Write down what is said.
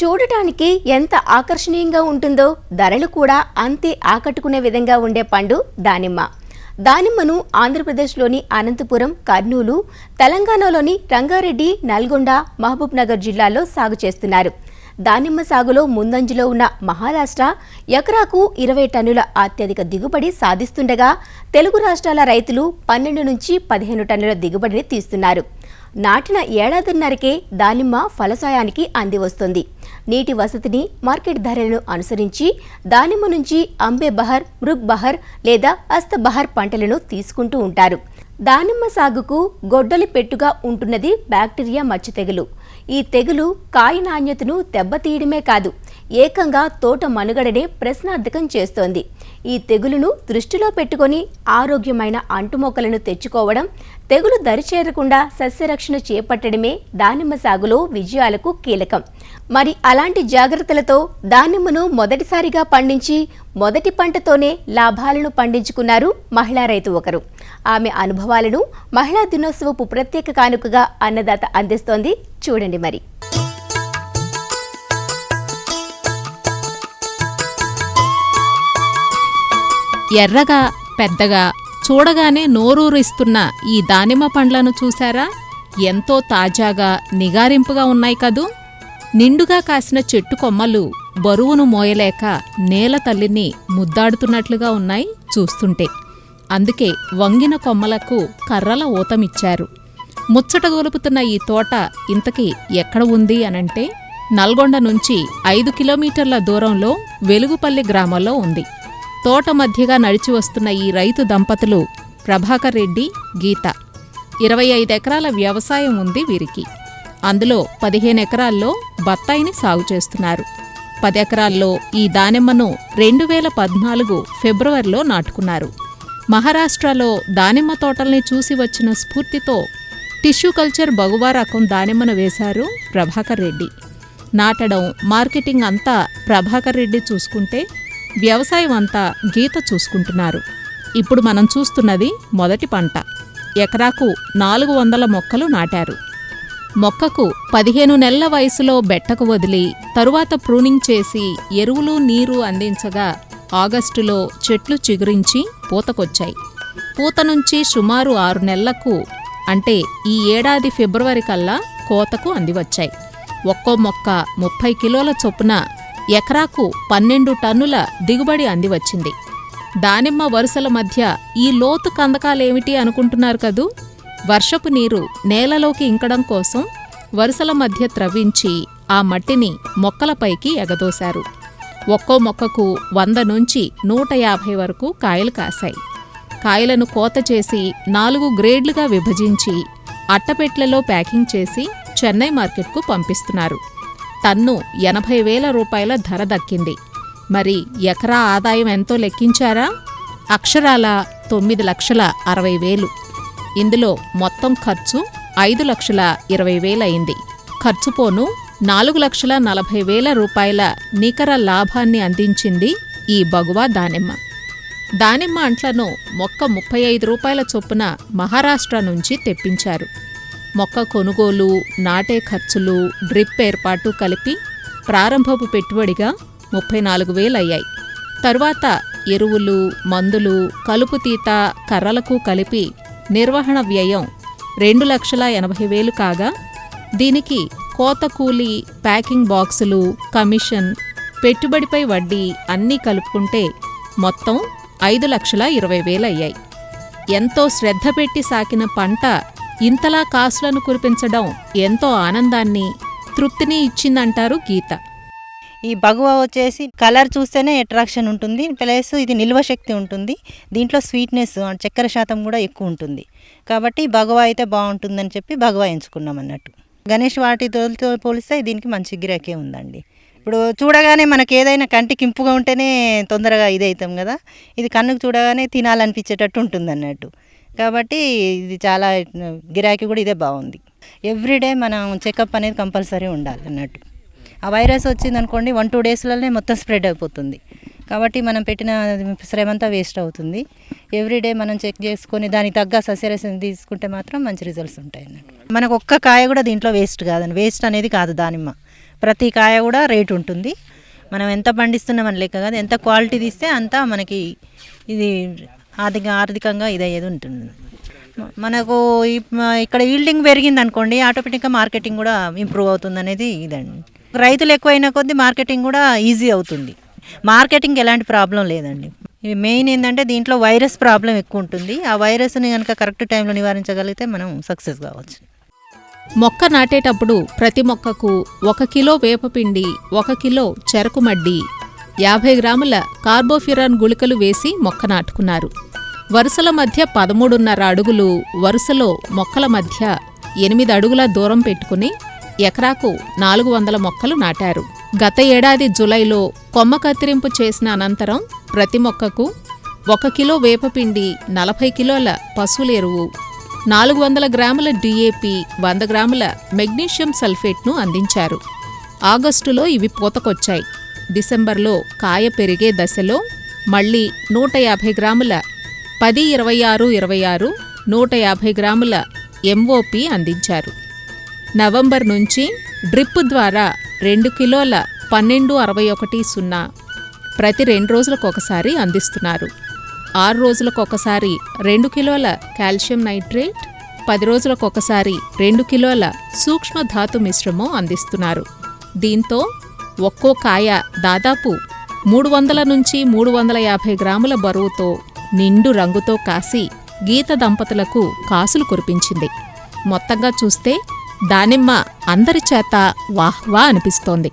చూడటానికి ఎంత ఆకర్షణీయంగా ఉంటుందో ధరలు కూడా అంతే ఆకట్టుకునే విధంగా ఉండే పండు దానిమ్మ. దానిమ్మను ఆంధ్రప్రదేశ్లోని అనంతపురం, కర్నూలు, తెలంగాణలోని రంగారెడ్డి, నల్గొండ, మహబూబ్ నగర్ జిల్లాల్లో సాగు చేస్తున్నారు. దానిమ్మ సాగులో ముందంజలో ఉన్న మహారాష్ట్ర ఎకరాకు 20 టన్నుల అత్యధిక దిగుబడి సాధిస్తుండగా తెలుగు రాష్ట్రాల రైతులు 12 నుంచి 15 టన్నుల దిగుబడిని తీస్తున్నారు. నాటిన ఏడాదిన్నరకే దానిమ్మ ఫలసాయానికి అంది వస్తుంది. నీటి వసతిని, మార్కెట్ ధరలను అనుసరించి దానిమ్మ నుంచి అంబే బహర్, మృగ్ బహర్ లేదా అస్త బహర్ పంటలను తీసుకుంటూ ఉంటారు. దానిమ్మ సాగుకు గొడ్డలి పెట్టుగా ఉంటున్నది బ్యాక్టీరియా మచ్చ తెగులు. ఈ తెగులు కాయ నాణ్యతను దెబ్బతీయడమే కాదు, ఏకంగా తోట మనుగడనే ప్రశ్నార్థకం చేస్తోంది. ఈ తెగులును దృష్టిలో పెట్టుకొని ఆరోగ్యమైన అంటుమొక్కలను తెచ్చుకోవడం, తెగులు దరిచేరకుండా సస్యరక్షణ చేపట్టడమే దానిమ్మ సాగులో విజయాలకు కీలకం. మరి అలాంటి జాగ్రత్తలతో దానిమ్మను మొదటిసారిగా పండించి మొదటి పంటతోనే లాభాలను పండించుకున్నారు మహిళా రైతు ఒకరు. ఆమె అనుభవాలను మహిళా దినోత్సవపు ప్రత్యేక కానుకగా అన్నదాత అందిస్తోంది. చూడండి మరి. ఎర్రగా, పెద్దగా, చూడగానే నోరూరిస్తున్న ఈ దానిమ్మ పండ్లను చూశారా? ఎంతో తాజాగా, నిగారింపుగా ఉన్నాయి కదూ. నిండుగా కాసిన చెట్టు కొమ్మలు బరువును మోయలేక నేల తల్లిని ముద్దాడుతున్నట్లుగా ఉన్నాయి చూస్తుంటే. అందుకే వంగిన కొమ్మలకు కర్రల ఊతమిచ్చారు. ముచ్చట గొలుపుతున్న ఈ తోట ఇంతకీ ఎక్కడ ఉంది అనంటే నల్గొండ నుంచి 5 కిలోమీటర్ల దూరంలో వెలుగుపల్లి గ్రామంలో ఉంది. తోట మధ్యగా నడిచి వస్తున్న ఈ రైతు దంపతులు ప్రభాకర్ రెడ్డి, గీత. 25 ఎకరాల వ్యవసాయం ఉంది వీరికి. అందులో 15 ఎకరాల్లో బత్తాయిని సాగు చేస్తున్నారు. 10 ఎకరాల్లో ఈ దానిమ్మను 2014 ఫిబ్రవరిలో నాటుకున్నారు. మహారాష్ట్రలో దానిమ్మ తోటల్ని చూసి వచ్చిన స్ఫూర్తితో టిష్యూ కల్చర్ బగువా రకం దానిమ్మను వేశారు ప్రభాకర్ రెడ్డి. నాటడం, మార్కెటింగ్ అంతా ప్రభాకర్ రెడ్డి చూసుకుంటే వ్యవసాయం అంతా గీత చూసుకుంటున్నారు. ఇప్పుడు మనం చూస్తున్నది మొదటి పంట. ఎకరాకు 400 మొక్కలు నాటారు. మొక్కకు 15 నెలల వయసులో బెట్టకు వదిలి తరువాత ప్రూనింగ్ చేసి ఎరువులు, నీరు అందించగా ఆగస్టులో చెట్లు చిగురించి పూతకొచ్చాయి. పూత నుంచి సుమారు 6 నెలలకు, అంటే ఈ ఏడాది ఫిబ్రవరి కల్లా కోతకు అందివచ్చాయి. ఒక్కో మొక్క 30 కిలోల చొప్పున ఎకరాకు 12 టన్నుల దిగుబడి అందివచ్చింది. దానిమ్మ వరుసల మధ్య ఈ లోతు కందకాలేమిటి అనుకుంటున్నారు కదూ. వర్షపు నీరు నేలలోకి ఇంకడం కోసం వరుసల మధ్య త్రవ్వించి ఆ మట్టిని మొక్కలపైకి ఎగదోశారు. ఒక్కో మొక్కకు 100 నుంచి 150 వరకు కాయలు కాశాయి. కాయలను కోత చేసి 4 గ్రేడ్లుగా విభజించి అట్టపెట్లలో ప్యాకింగ్ చేసి చెన్నై మార్కెట్కు పంపిస్తున్నారు. టన్ను 80,000 రూపాయల ధర దక్కింది. మరి ఎకరా ఆదాయం ఎంతో లెక్కించారా? అక్షరాల 9,60,60,000. ఇందులో మొత్తం ఖర్చు 5,20,000 అయింది. ఖర్చుపోను 4,40,000 రూపాయల నికర లాభాన్ని అందించింది ఈ బగువా దానిమ్మ. దానిమ్మ అంట్లను మొక్క 35 రూపాయల చొప్పున మహారాష్ట్ర నుంచి తెప్పించారు. మొక్క కొనుగోలు, నాటే ఖర్చులు, డ్రిప్ ఏర్పాటు కలిపి ప్రారంభపు పెట్టుబడిగా 34,000 అయ్యాయి. తరువాత ఎరువులు, మందులు, కలుపుతీత, కర్రలకు కలిపి నిర్వహణ వ్యయం 2,80,000 కాగా దీనికి కోత కూలి, ప్యాకింగ్ బాక్సులు, కమిషన్, పెట్టుబడిపై వడ్డీ అన్నీ కలుపుకుంటే మొత్తం 5,20,000 అయ్యాయి. ఎంతో శ్రద్ధ పెట్టి సాకిన పంట ఇంతలా కాసులను కురిపించడం ఎంతో ఆనందాన్ని, తృప్తిని ఇచ్చిందంటారు గీత. ఈ బగువా వచ్చేసి కలర్ చూస్తేనే అట్రాక్షన్ ఉంటుంది, ప్లస్ ఇది నిల్వ శక్తి ఉంటుంది. దీంట్లో స్వీట్నెస్, చక్కెర శాతం కూడా ఎక్కువ ఉంటుంది. కాబట్టి బగువా అయితే బాగుంటుందని చెప్పి బగువా ఎంచుకున్నాం అన్నట్టు. గణేష్ వాటితో పోలిస్తే దీనికి మంచి గిరాకీ ఉందండి. ఇప్పుడు చూడగానే మనకి ఏదైనా కంటికి ఇంపుగా ఉంటేనే తొందరగా ఇదవుతాం కదా, ఇది కన్నుకు చూడగానే తినాలనిపించేటట్టు ఉంటుంది అన్నట్టు. కాబట్టి ఇది చాలా గిరాకీ కూడా ఇదే బాగుంది. ఎవ్రీడే మనం చెకప్ అనేది కంపల్సరీ ఉండాలి అన్నట్టు. ఆ వైరస్ వచ్చిందనుకోండి 1-2 డేస్లోనే మొత్తం స్ప్రెడ్ అయిపోతుంది. కాబట్టి మనం పెట్టిన శ్రమంతా వేస్ట్ అవుతుంది. ఎవ్రీడే మనం చెక్ చేసుకొని దానికి తగ్గ సస్యరక్షణ తీసుకుంటే మాత్రం మంచి రిజల్ట్స్ ఉంటాయి అన్నట్టు. మనకు ఒక్క కాయ కూడా దీంట్లో వేస్ట్ కాదండి. వేస్ట్ అనేది కాదు దానిమ్మ. ప్రతి కాయ కూడా రేటు ఉంటుంది. మనం ఎంత పండిస్తున్నామని లెక్క కాదు, ఎంత క్వాలిటీ తీస్తే అంత మనకి ఇది ఆర్థికంగా ఇదయ్యేది ఉంటుంది. మనకు ఇక్కడ ఈల్డింగ్ పెరిగింది అనుకోండి, ఆటోమేటిక్గా మార్కెటింగ్ కూడా ఇంప్రూవ్ అవుతుంది అనేది ఇదండి. రైతులు ఎక్కువైన కొద్దీ మార్కెటింగ్ కూడా ఈజీ అవుతుంది. మార్కెటింగ్ ఎలాంటి ప్రాబ్లం లేదండి. ఇది మెయిన్ ఏంటంటే దీంట్లో వైరస్ ప్రాబ్లం ఎక్కువ ఉంటుంది. ఆ వైరస్ని కనుక కరెక్ట్ టైంలో నివారించగలిగితే మనం సక్సెస్ కావచ్చు. మొక్క నాటేటప్పుడు ప్రతి మొక్కకు 1 కిలో వేపపిండి, 1 కిలో చెరకు మడ్డి, 50 గ్రాముల కార్బోఫిరాన్ గుళికలు వేసి మొక్క నాటుకున్నారు. వరుసల మధ్య 13.5 అడుగులు, వరుసలో మొక్కల మధ్య 8 అడుగుల దూరం పెట్టుకుని ఎకరాకు 400 మొక్కలు నాటారు. గత ఏడాది జులైలో కొమ్మ కత్తిరింపు చేసిన అనంతరం ప్రతి మొక్కకు 1 కిలో వేపపిండి, 40 కిలోల పశువుల ఎరువు, 400 గ్రాముల DAP, 100 గ్రాముల మెగ్నీషియం సల్ఫేట్ను అందించారు. ఆగస్టులో ఇవి పూతకొచ్చాయి. డిసెంబర్లో కాయ పెరిగే దశలో మళ్లీ 150 గ్రాముల 10-26-26, 150 గ్రాముల MOP అందించారు. నవంబర్ నుంచి డ్రిప్ ద్వారా 2 కిలోల 12-61-0 ప్రతి 2 రోజులకొకసారి అందిస్తున్నారు. 6 రోజులకొకసారి 2 కిలోల కాల్షియం నైట్రేట్, 10 రోజులకొకసారి 2 కిలోల సూక్ష్మ ధాతు మిశ్రమం అందిస్తున్నారు. దీంతో ఒక్కో కాయ దాదాపు 300 నుంచి 350 గ్రాముల బరువుతో నిండు రంగుతో కాసి గీత దంపతులకు కాసులు కురిపించింది. మొత్తంగా చూస్తే దానిమ్మ అందరి చేత వాహ్వా అనిపిస్తోంది.